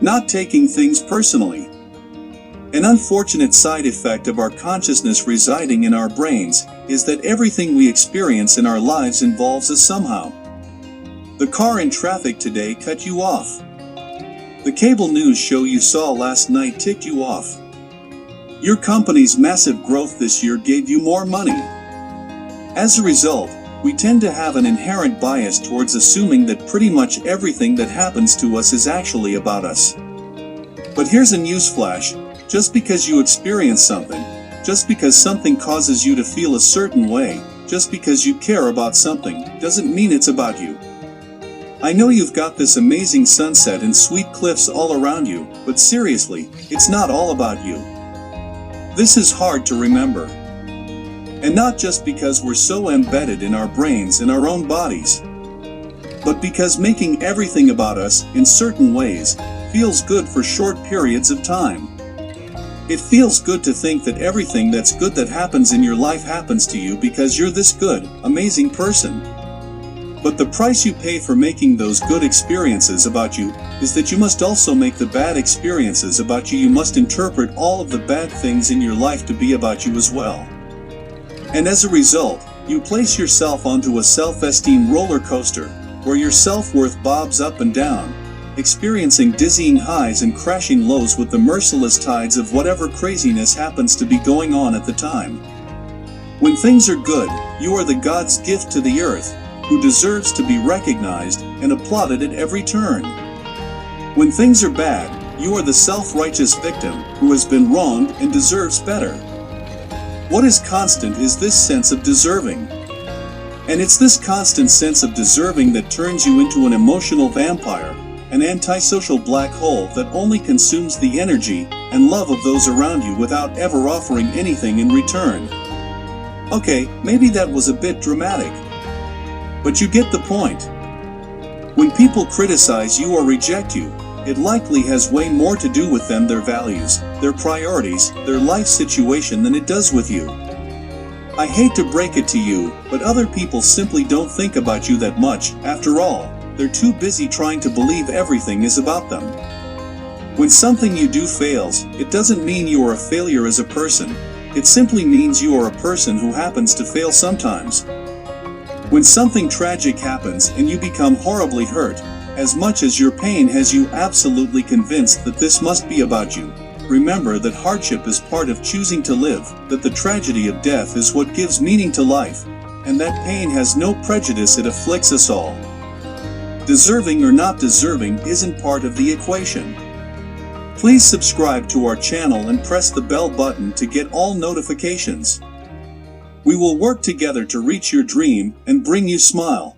Not taking things personally. An unfortunate side effect of our consciousness residing in our brains is that everything we experience in our lives involves us somehow. The car in traffic today cut you off. The cable news show you saw last night ticked you off. Your company's massive growth this year gave you more money. As a result, we tend to have an inherent bias towards assuming that pretty much everything that happens to us is actually about us. But here's a newsflash: just because you experience something, just because something causes you to feel a certain way, just because you care about something, doesn't mean it's about you. I know you've got this amazing sunset and sweet cliffs all around you, but seriously, it's not all about you. This is hard to remember. And not just because we're so embedded in our brains and our own bodies, but because making everything about us, in certain ways, feels good for short periods of time. It feels good to think that everything that's good that happens in your life happens to you because you're this good, amazing person. But the price you pay for making those good experiences about you is that you must also make the bad experiences about you. You must interpret all of the bad things in your life to be about you as well. And as a result, you place yourself onto a self-esteem roller coaster, where your self-worth bobs up and down, experiencing dizzying highs and crashing lows with the merciless tides of whatever craziness happens to be going on at the time. When things are good, you are the God's gift to the earth, who deserves to be recognized and applauded at every turn. When things are bad, you are the self-righteous victim who has been wronged and deserves better. What is constant is this sense of deserving. And it's this constant sense of deserving that turns you into an emotional vampire, an antisocial black hole that only consumes the energy and love of those around you without ever offering anything in return. Okay, maybe that was a bit dramatic, but you get the point. When people criticize you or reject you, it likely has way more to do with them, their values, their priorities, their life situation than it does with you. I hate to break it to you, but other people simply don't think about you that much. After all, they're too busy trying to believe everything is about them. When something you do fails, it doesn't mean you are a failure as a person. It simply means you are a person who happens to fail sometimes. When something tragic happens and you become horribly hurt, as much as your pain has you absolutely convinced that this must be about you, remember that hardship is part of choosing to live, that the tragedy of death is what gives meaning to life, and that pain has no prejudice, it afflicts us all. Deserving or not deserving isn't part of the equation. Please subscribe to our channel and press the bell button to get all notifications. We will work together to reach your dream and bring you smile.